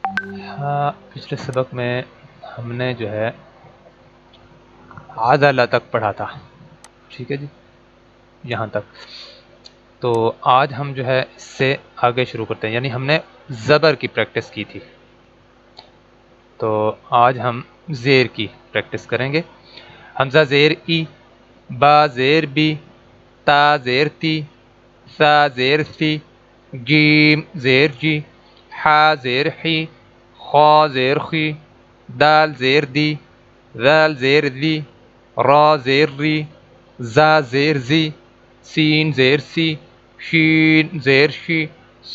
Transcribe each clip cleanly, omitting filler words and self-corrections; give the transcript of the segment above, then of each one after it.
ہاں، پچھلے سبق میں ہم نے جو ہے عدالہ تک پڑھا تھا، ٹھیک ہے جی، یہاں تک. تو آج ہم جو ہے اس سے آگے شروع کرتے ہیں، یعنی ہم نے زبر کی پریکٹس کی تھی، تو آج ہم زیر کی پریکٹس کریں گے. حمزہ زیر ای، با زیر بی، تا زیر تی، ثا زیر ثی، جیم زیر جی، حا زیر حی، خا زیر خی، دال زیر دی، ذال زیر ذی، را زیر ری، زا زیر زی، سین زیر سی، شین زیر شی،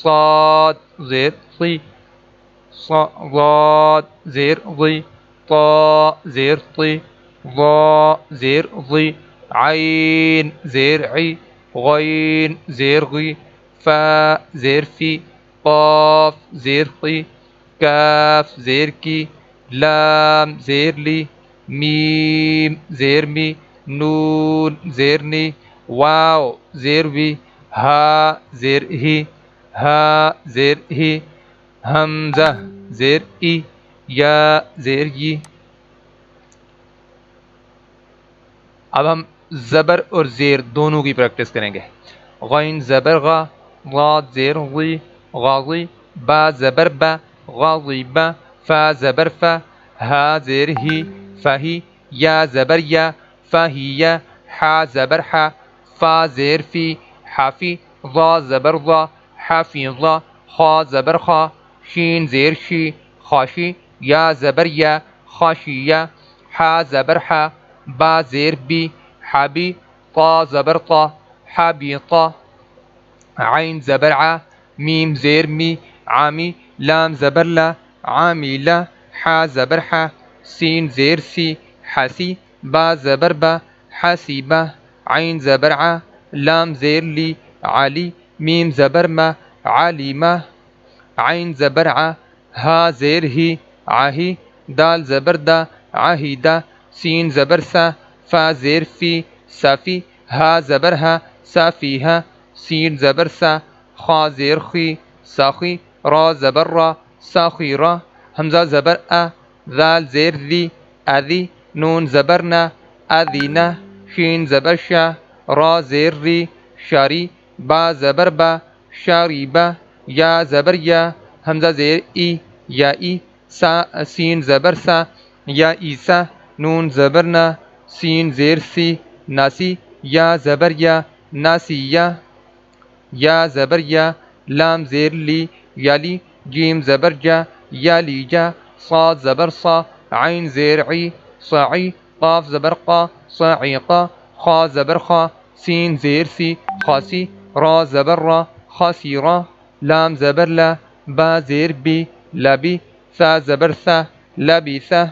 صاد زیر صی، ضاد زیر ضی، طا زیر طی، ضا زیر ضی، عین زیر عی، غین زیر غی، فا زیر فی، قاف زیر قی، کاف زیر کی، لام زیر لی، میم زیر می، نون زیر نی، واو زیر وی، ہا زیر ہی، ہا زیر ہی، حمزہ زیر ای، یا زیر ی. اب ہم زبر اور زیر دونوں کی پریکٹس کریں گے. غین زبر غا، غاد زیر غی، غاضی، با زبر با، غاضی با، فا زبر فا، ہا زیر ہی، فہی، یا زبر یا، فہی یا، حا زبر حا، فا زیر فی، حافی، ضا زبر ضا، حافی ضا، خا زبر خا، شین زیر شی، خاشی، یا زبر یا، خاشی یا، حا زبر حا، با زیر بی، حابی، طا زبر طا، حابی طا، عین زبر ع، میم زیر می، عامی، لام زبر لا، عامی لا، حا زبر حا، سین زیر سی، حسی، با زبر با، حسی با، عین زبر ع، لام زیر لی، علی، میم زبر ما، عالی ما، عین زبر ع، ہا زیر ہی، عاہی، دال زبر دا، عاہیدہ، سین زبر سا، فا زیر فی، صافی، ہا زبر ہا، صافی ہا، سین زبر سا، خا زیر خی، ساخی، را زبر را، ساخی را، حمزہ زبر ا، ذال زیر ذی، اذی، نون زبر نا، اذینا، شین زبر شا، را زیر ری، شاری، با زبر با، شاری با، یا زبر یا، حمزہ زیر ای، یا ای، سین زبر سا، یا عیسیٰ، نون زبر نا، سین زیر سی، ناسی، یا زبر یا، ناسی یا زبر یا، لام زیر لی، یالی، جیم زبر جا، یالی جا، صاد زبر صا، عین زیر عی، صاعی، قاف زبر قا، صاعقا، خا زبر خا، سین زیر سی، خاسی، را زبر را، خاسی را، لام زبر لا، با زیر بی، لبی، ثا زبر ثا، لبی ثا،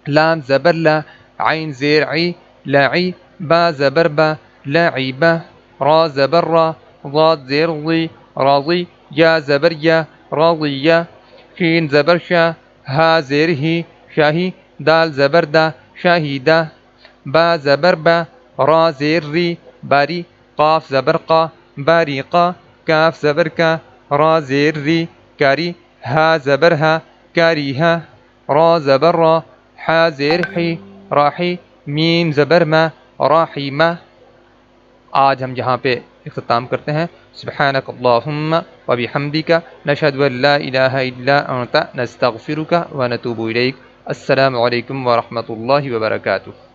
لام زبر لا، عین زیر عی، لاعی، با زبر با، لاعبا، را زبر را، ضاد زیر ضی، راضی، یا زبر یا، راضیہ، شین زبر شا، ہا زیر ہی، شاہی، دال زبر دا، شاہیدہ، با زبر با، را زیر ری، باری، قاف زبر قا، باریقا، کاف زبر کا، را زیر ری، کاری، ہا زبر ہا، کاریہا، را زبر را، حا زیر حی، راحی، میم زبر ما، راحیمہ. آج ہم یہاں پہ اختتام کرتے ہیں. سبحانک اللہم و بحمدک، نشہد ان لا الہ الا انت، نستغفرک و نتوب الیک. السلام علیکم ورحمۃ اللہ وبرکاتہ.